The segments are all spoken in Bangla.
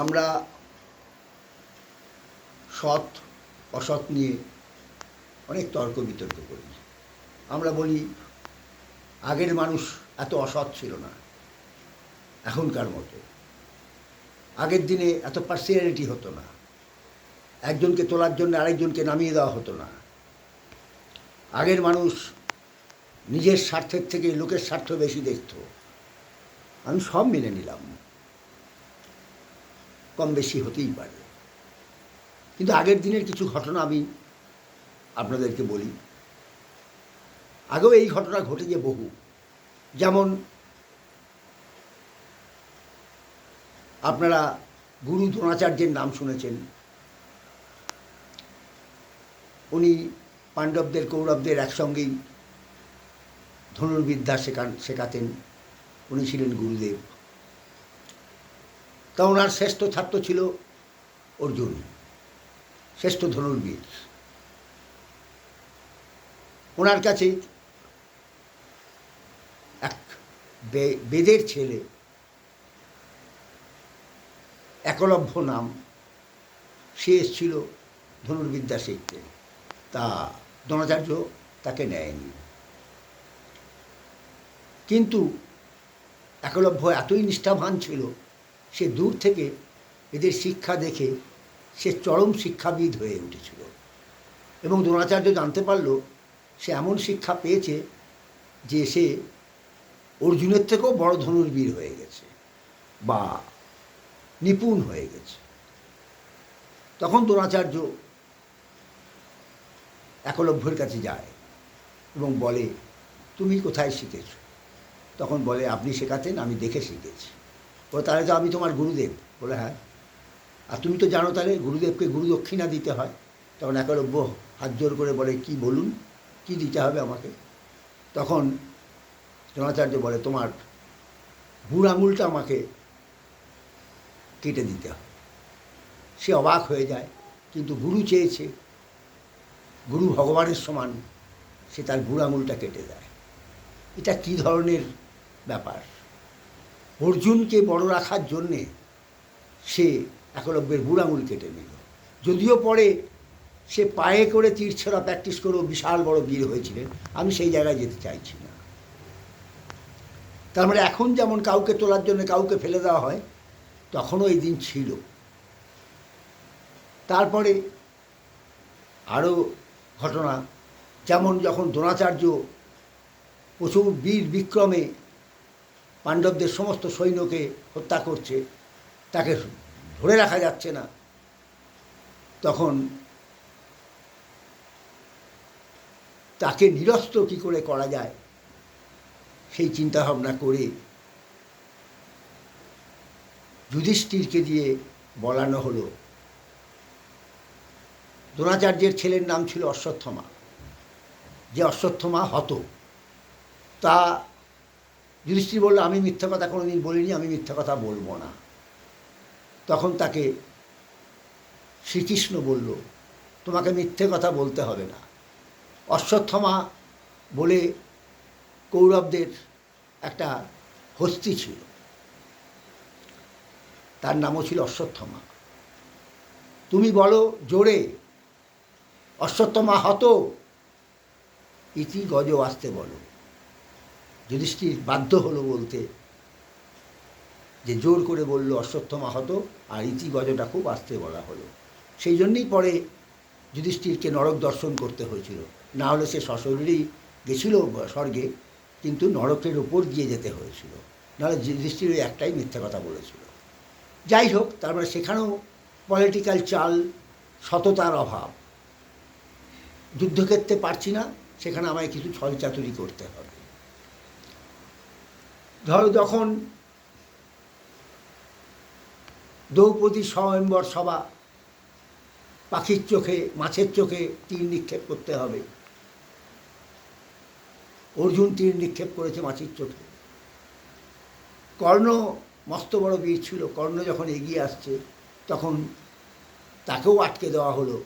আমরা সৎ অসৎ নিয়ে অনেক তর্ক বিতর্ক করি। আমরা বলি আগের মানুষ এত অসৎ ছিল না এখনকার মতো, আগের দিনে এত পার্সিয়ালিটি হতো না, একজনকে তোলার জন্য আরেকজনকে নামিয়ে দেওয়া হতো না, আগের মানুষ নিজের স্বার্থের থেকে লোকের স্বার্থ বেশি দেখত। আমি সব মেনে নিলাম, কম বেশি হতেই পারে, কিন্তু আগের দিনের কিছু ঘটনা আমি আপনাদেরকে বলি। আগেও এই ঘটনা ঘটেছে বহু। যেমন আপনারা গুরু দ্রোণাচার্যের নাম শুনেছেন। উনি পাণ্ডবদের কৌরবদের একসঙ্গেই ধনুর্বিদ্যা শেখাতেন। উনি ছিলেন গুরুদেব। তা ওনার শ্রেষ্ঠ ছাত্র ছিল অর্জুন, শ্রেষ্ঠ ধনুর্বীর। ওনার কাছে এক বেদের ছেলে একলব্য নাম, সে এসেছিল ধনুর্বিদ্যা শিখতে। তা দ্রোণাচার্য তাকে নেয়নি। কিন্তু একলব্য এতই নিষ্ঠাবান ছিল, সে দূর থেকে এদের শিক্ষা দেখে সে চরম শিক্ষাবিদ হয়ে উঠেছিল। এবং দ্রোণাচার্য জানতে পারল সে এমন শিক্ষা পেয়েছে যে সে অর্জুনের থেকেও বড় ধনুর্বীর হয়ে গেছে বা নিপুণ হয়ে গেছে। তখন দ্রোণাচার্য একলব্যের কাছে যায় এবং বলে, তুমি কোথায় শিখেছ? তখন বলে, আপনি শেখাতেন, আমি দেখে শিখেছি। বলে, তাহলে তো আমি তোমার গুরুদেব। বলে, হ্যাঁ। আর তুমি তো জানো তাহলে গুরুদেবকে গুরুদক্ষিণা দিতে হয়। তখন একলব্য হাত জোর করে বলে, কি বলুন, কি দিতে হবে আমাকে? তখন দ্রোণাচার্য বলে, তোমার বুড়ো আঙুলটা আমাকে কেটে দিতে হবে। সে অবাক হয়ে যায়, কিন্তু গুরু চেয়েছে, গুরু ভগবানের সমান, সে তার বুড়ো আঙুলটা কেটে দেয়। এটা কী ধরনের ব্যাপার? অর্জুনকে বড় রাখার জন্যে সে একলব্যের বুড়ো আঙুল কেটে নিল। যদিও পরে সে পায়ে করে তীর ছোড়া প্র্যাকটিস করেও বিশাল বড় বীর হয়েছিলেন। আমি সেই জায়গায় যেতে চাইছি না। তার মানে এখন যেমন কাউকে তোলার জন্য কাউকে ফেলে দেওয়া হয়, তখনও এই দিন ছিল। তারপরে আরও ঘটনা, যেমন যখন দ্রোণাচার্য প্রচুর বীর বিক্রমে পাণ্ডবদের সমস্ত সৈন্যকে হত্যা করছে, তাকে ধরে রাখা যাচ্ছে না, তখন তাকে নিরস্ত্র কী করে করা যায় সেই চিন্তাভাবনা করে যুধিষ্ঠিরকে দিয়ে বলানো হলো। দ্রোণাচার্যের ছেলের নাম ছিল অশ্বত্থমা, যে অশ্বত্থমা হত। তা যুধিষ্ঠির বলল, আমি মিথ্যা কথা কোনোদিন বলিনি, আমি মিথ্যা কথা বলবো না। তখন তাকে শ্রীকৃষ্ণ বলল, তোমাকে মিথ্যে কথা বলতে হবে না। অশ্বত্থমা বলে কৌরবদের একটা হস্তি ছিল, তার নামও ছিল অশ্বত্থমা। তুমি বলো জোরে, অশ্বত্থমা হত ইতি গজ আসতে বলো। যুধিষ্ঠির বাধ্য হলো বলতে, যে জোর করে বলল অশ্বত্থমা হত, আর ইতি গজটা খুব আস্তে বলা হলো। সেই জন্যই পরে যুধিষ্ঠিরকে নরক দর্শন করতে হয়েছিল। না হলে সে সশরীরেই গেছিল স্বর্গে, কিন্তু নরকের ওপর দিয়ে যেতে হয়েছিল। নাহলে যুধিষ্ঠির ওই একটাই মিথ্যা কথা বলেছিল। যাই হোক, তারপরে সেখানেও পলিটিক্যাল চাল, সততার অভাব। যুদ্ধক্ষেত্রে পারছি না, সেখানে আমায় কিছু ছলচাতুরি করতে হবে। ধরো যখন দ্রৌপদীর স্বয়ম্বর সভা, পাখির চোখে মাছের চোখে তীর নিক্ষেপ করতে হবে। অর্জুন তীর নিক্ষেপ করেছে মাছের চোখে। কর্ণ মস্ত বড় বীর ছিল, কর্ণ যখন এগিয়ে আসছে তখন তাকেও আটকে দেওয়া হলো,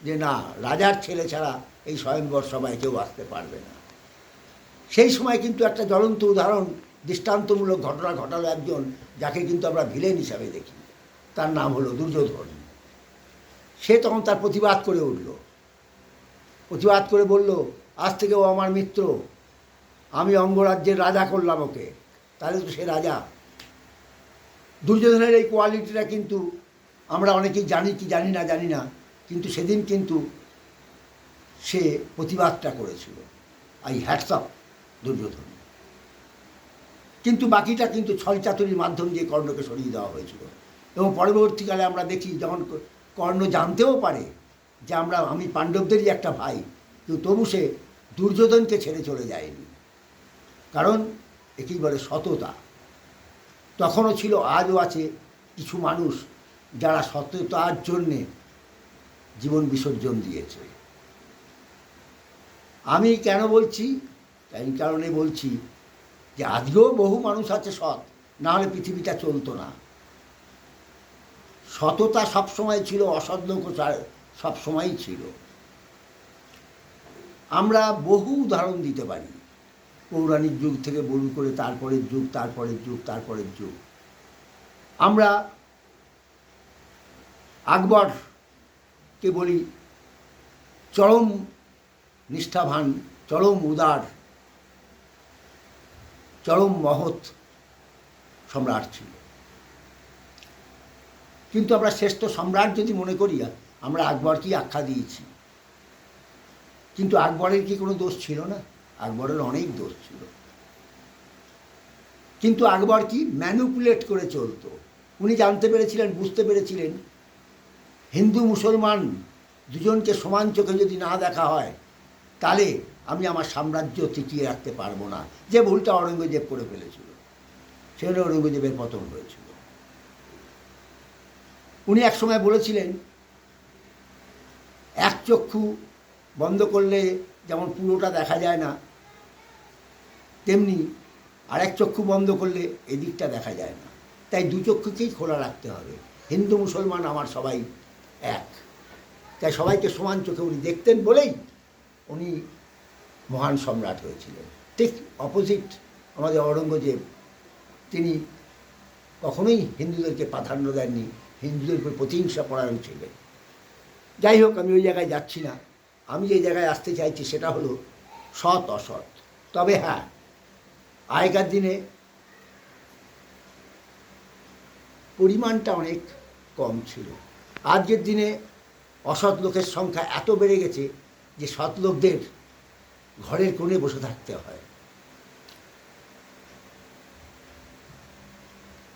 যে না, রাজার ছেলে ছাড়া এই স্বয়ম্বর সভায় কেউ আসতে পারবে না। সেই সময় কিন্তু একটা জ্বলন্ত উদাহরণ, দৃষ্টান্তমূলক ঘটনা ঘটালো একজন, যাকে কিন্তু আমরা ভিলেন হিসাবে দেখি। তার নাম হলো দুর্যোধন। সে তখন তার প্রতিবাদ করে উঠল, প্রতিবাদ করে বলল, আজ থেকে ও আমার মিত্র, আমি অঙ্গরাজ্যের রাজা করলাম ওকে। তাহলে তো সে রাজা। দুর্যোধনের এই কোয়ালিটিটা কিন্তু আমরা অনেকেই জানি কি জানি না, কিন্তু সেদিন কিন্তু সে প্রতিবাদটা করেছিল। I hats off Duryodhan. কিন্তু বাকিটা কিন্তু ছলচাতুরির মাধ্যম দিয়ে কর্ণকে সরিয়ে দেওয়া হয়েছিল। এবং পরবর্তীকালে আমরা দেখি যখন কর্ণ জানতেও পারে যে আমি পাণ্ডবদেরই একটা ভাই, কিন্তু তবু সে দুর্যোধনকে ছেড়ে চলে যায়নি। কারণ একেই বলে সততা। তখনও ছিল, আজও আছে কিছু মানুষ যারা সততার জন্যে জীবন বিসর্জন দিয়েছে। আমি কেন বলছি, এই কারণে বলছি যে আজকেও বহু মানুষ আছে সৎ, না হলে পৃথিবীটা চলতো না। সততা সবসময় ছিল, অসৎ লোক সবসময়ই ছিল। আমরা বহু উদাহরণ দিতে পারি, পৌরাণিক যুগ থেকে শুরু করে তারপরের যুগ, তারপরের যুগ, তারপরের যুগ। আমরা আকবরকে বলি চরম নিষ্ঠাবান, চরম উদার, চরম মহৎ সম্রাট ছিল। কিন্তু আমরা শ্রেষ্ঠ সম্রাট যদি মনে করি, আমরা আকবরকেই আখ্যা দিয়েছি। কিন্তু আকবরের কি কোনো দোষ ছিল না? আকবরের অনেক দোষ ছিল। কিন্তু আকবর কি ম্যানিপুলেট করে চলতো। উনি জানতে পেরেছিলেন, বুঝতে পেরেছিলেন, হিন্দু মুসলমান দুজনকে সমান চোখে যদি না দেখা হয়, তাহলে আমি আমার সাম্রাজ্য টিকিয়ে রাখতে পারবো না। যে ভুলটা ঔরঙ্গজেব করে ফেলেছিল, সেখানে ঔরঙ্গজেবের পতন হয়েছিল। উনি একসময় বলেছিলেন, এক চক্ষু বন্ধ করলে যেমন পুরোটা দেখা যায় না, তেমনি আরেক চক্ষু বন্ধ করলে এদিকটা দেখা যায় না। তাই দু চক্ষুকেই খোলা রাখতে হবে। হিন্দু মুসলমান আমার সবাই এক, তাই সবাইকে সমান চোখে উনি দেখতেন বলেই উনি মহান সম্রাট হয়েছিলেন। ঠিক অপোজিট আমাদের ঔরঙ্গজেব, তিনি কখনোই হিন্দুদেরকে প্রাধান্য দেননি, হিন্দুদের উপর প্রতিহিংসা পরায়ণ ছিলেন। যাই হোক, আমি ওই জায়গায় যাচ্ছি না। আমি যে জায়গায় আসতে চাইছি সেটা হলো সৎ অসৎ। তবে হ্যাঁ, আগেকার দিনে পরিমাণটা অনেক কম ছিল। আজকের দিনে অসৎ লোকের সংখ্যা এত বেড়ে গেছে যে সৎ লোকদের ঘরের কোণে বসে থাকতে হয়,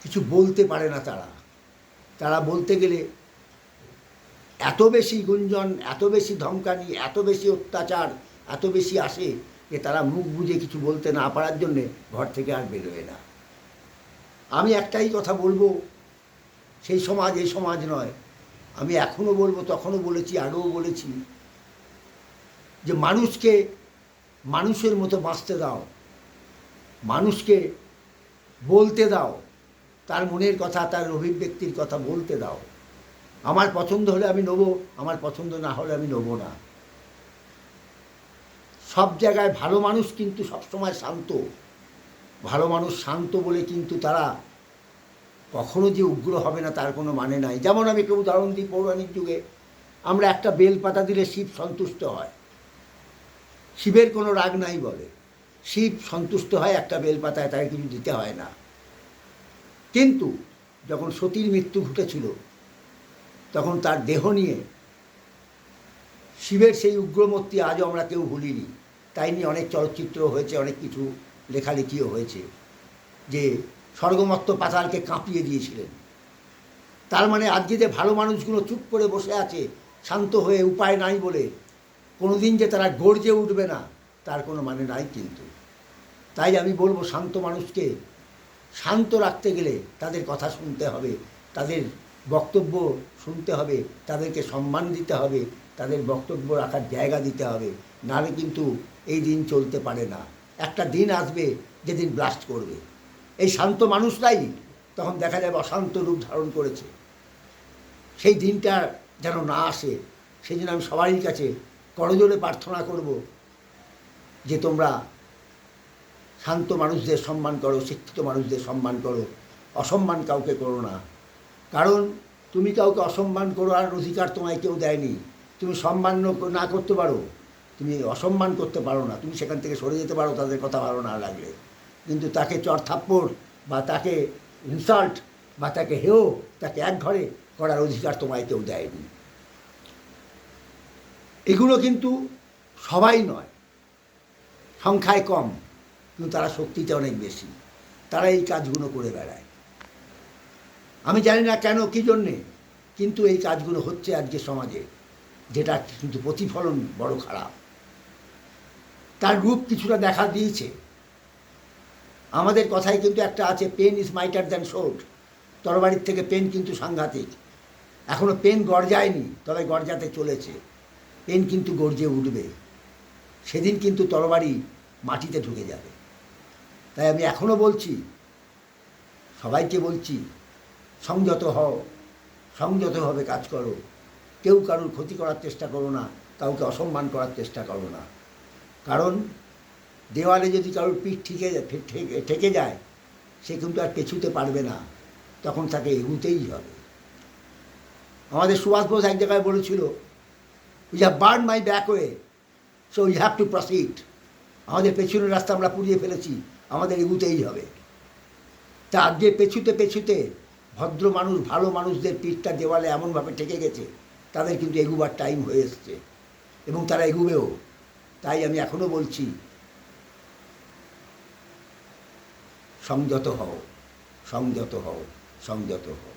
কিছু বলতে পারে না। তারা বলতে গেলে এত বেশি গুঞ্জন, এত বেশি ধমকানি, এত বেশি অত্যাচার, এত বেশি আসে যে তারা মুখ বুজে কিছু বলতে না পারার জন্যে ঘর থেকে আর বেরোয় না। আমি একটাই কথা বলবো, সেই সমাজ এই সমাজ নয়। আমি এখনও বলবো, তখনও বলেছি, আগেও বলেছি, যে মানুষকে মানুষের মতো বাঁচতে দাও, মানুষকে বলতে দাও, তার মনের কথা, তার অভিব্যক্তির কথা বলতে দাও। আমার পছন্দ হলে আমি নেবো, আমার পছন্দ না হলে আমি নেবো না। সব জায়গায় ভালো মানুষ কিন্তু সবসময় শান্ত। ভালো মানুষ শান্ত বলে কিন্তু তারা কখনো যে উগ্র হবে না তার কোনো মানে নাই। যেমন আমি একটা উদাহরণ দিই, পৌরাণিক যুগে আমরা একটা বেল পাতা দিলে শিব সন্তুষ্ট হয়, শিবের কোনো রাগ নাই বলে। শিব সন্তুষ্ট হয় একটা বেল পাতায়, তাকে কিছু দিতে হয় না। কিন্তু যখন সতীর মৃত্যু ঘটেছিল, তখন তার দেহ নিয়ে শিবের সেই উগ্রমূর্তি আজও আমরা কেউ ভুলিনি। তাই নিয়ে অনেক চলচ্চিত্র হয়েছে, অনেক কিছু লেখালেখিও হয়েছে, যে স্বর্গমত্ত পাতালকে কাঁপিয়ে দিয়েছিলেন। তার মানে আজকে যে ভালো মানুষগুলো চুপ করে বসে আছে শান্ত হয়ে, উপায় নাই বলে, কোনো দিন যে তারা গর্জে উঠবে না তার কোনো মানে নাই। কিন্তু তাই আমি বলবো, শান্ত মানুষকে শান্ত রাখতে গেলে তাদের কথা শুনতে হবে, তাদের বক্তব্য শুনতে হবে, তাদেরকে সম্মান দিতে হবে, তাদের বক্তব্য রাখার জায়গা দিতে হবে। নাহলে কিন্তু এই দিন চলতে পারে না। একটা দিন আসবে যেদিন ব্লাস্ট করবে। এই শান্ত মানুষরাই তখন দেখা যাবে অশান্ত রূপ ধারণ করেছে। সেই দিনটা যেন না আসে, সেই জন্য আমি সবারই কাছে করজোড়ে প্রার্থনা করব যে তোমরা শান্ত মানুষদের সম্মান করো, শিক্ষিত মানুষদের সম্মান করো, অসম্মান কাউকে করো না। কারণ তুমি কাউকে অসম্মান করার অধিকার তোমায় কেউ দেয়নি। তুমি সম্মান না করতে পারো, তুমি অসম্মান করতে পারো না, তুমি সেখান থেকে সরে যেতে পারো তাদের কথা ভালো না লাগলে, কিন্তু তাকে চড়থাপ্পড় বা তাকে ইনসাল্ট বা তাকে হেয়, তাকে একঘরে করার অধিকার তোমায় কেউ দেয়নি। এগুলো কিন্তু সবাই নয়, সংখ্যায় কম, কিন্তু তারা শক্তিতে অনেক বেশি, তারা এই কাজগুলো করে বেড়ায়। আমি জানি না কেন, কী জন্যে, কিন্তু এই কাজগুলো হচ্ছে আজকে সমাজে, যেটা কিন্তু প্রতিফলন বড় খারাপ। তার রূপ কিছুটা দেখা দিয়েছে। আমাদের কথায় কিন্তু একটা আছে, pen is mightier than sword. তরবারির থেকে পেন কিন্তু সাংঘাতিক। এখনও পেন গর্জায়নি, তবে গর্জাতে চলেছে। পেন কিন্তু গর্জে উঠবে, সেদিন কিন্তু তরবারি মাটিতে ঢুকে যাবে। তাই আমি এখনও বলছি, সবাইকে বলছি, সংযত হও, সংযতভাবে কাজ করো, কেউ কারোর ক্ষতি করার চেষ্টা করো না, কাউকে অসম্মান করার চেষ্টা করো না। কারণ দেওয়ালে যদি কারোর পিঠ ঠেকে যায়, সে কিন্তু আর পেছুতে পারবে না, তখন তাকে এগুতেই হবে। আমাদের সুভাষ বোস এক জায়গায় বলেছিল, we have burn my back way, so we have to proceed. আমাদের পেছনের রাস্তা আমরা পুড়িয়ে ফেলেছি, আমাদের এগুতেই হবে। তা আজকে পেছুতে পেছুতে ভদ্র মানুষ, ভালো মানুষদের পিঠটা দেওয়ালে এমনভাবে ঠেকে গেছে, তাদের কিন্তু এগুবার টাইম হয়ে এসছে, এবং তারা এগুবেও। তাই আমি এখনও বলছি, সংযত হও, সংযত হও, সংযত হও।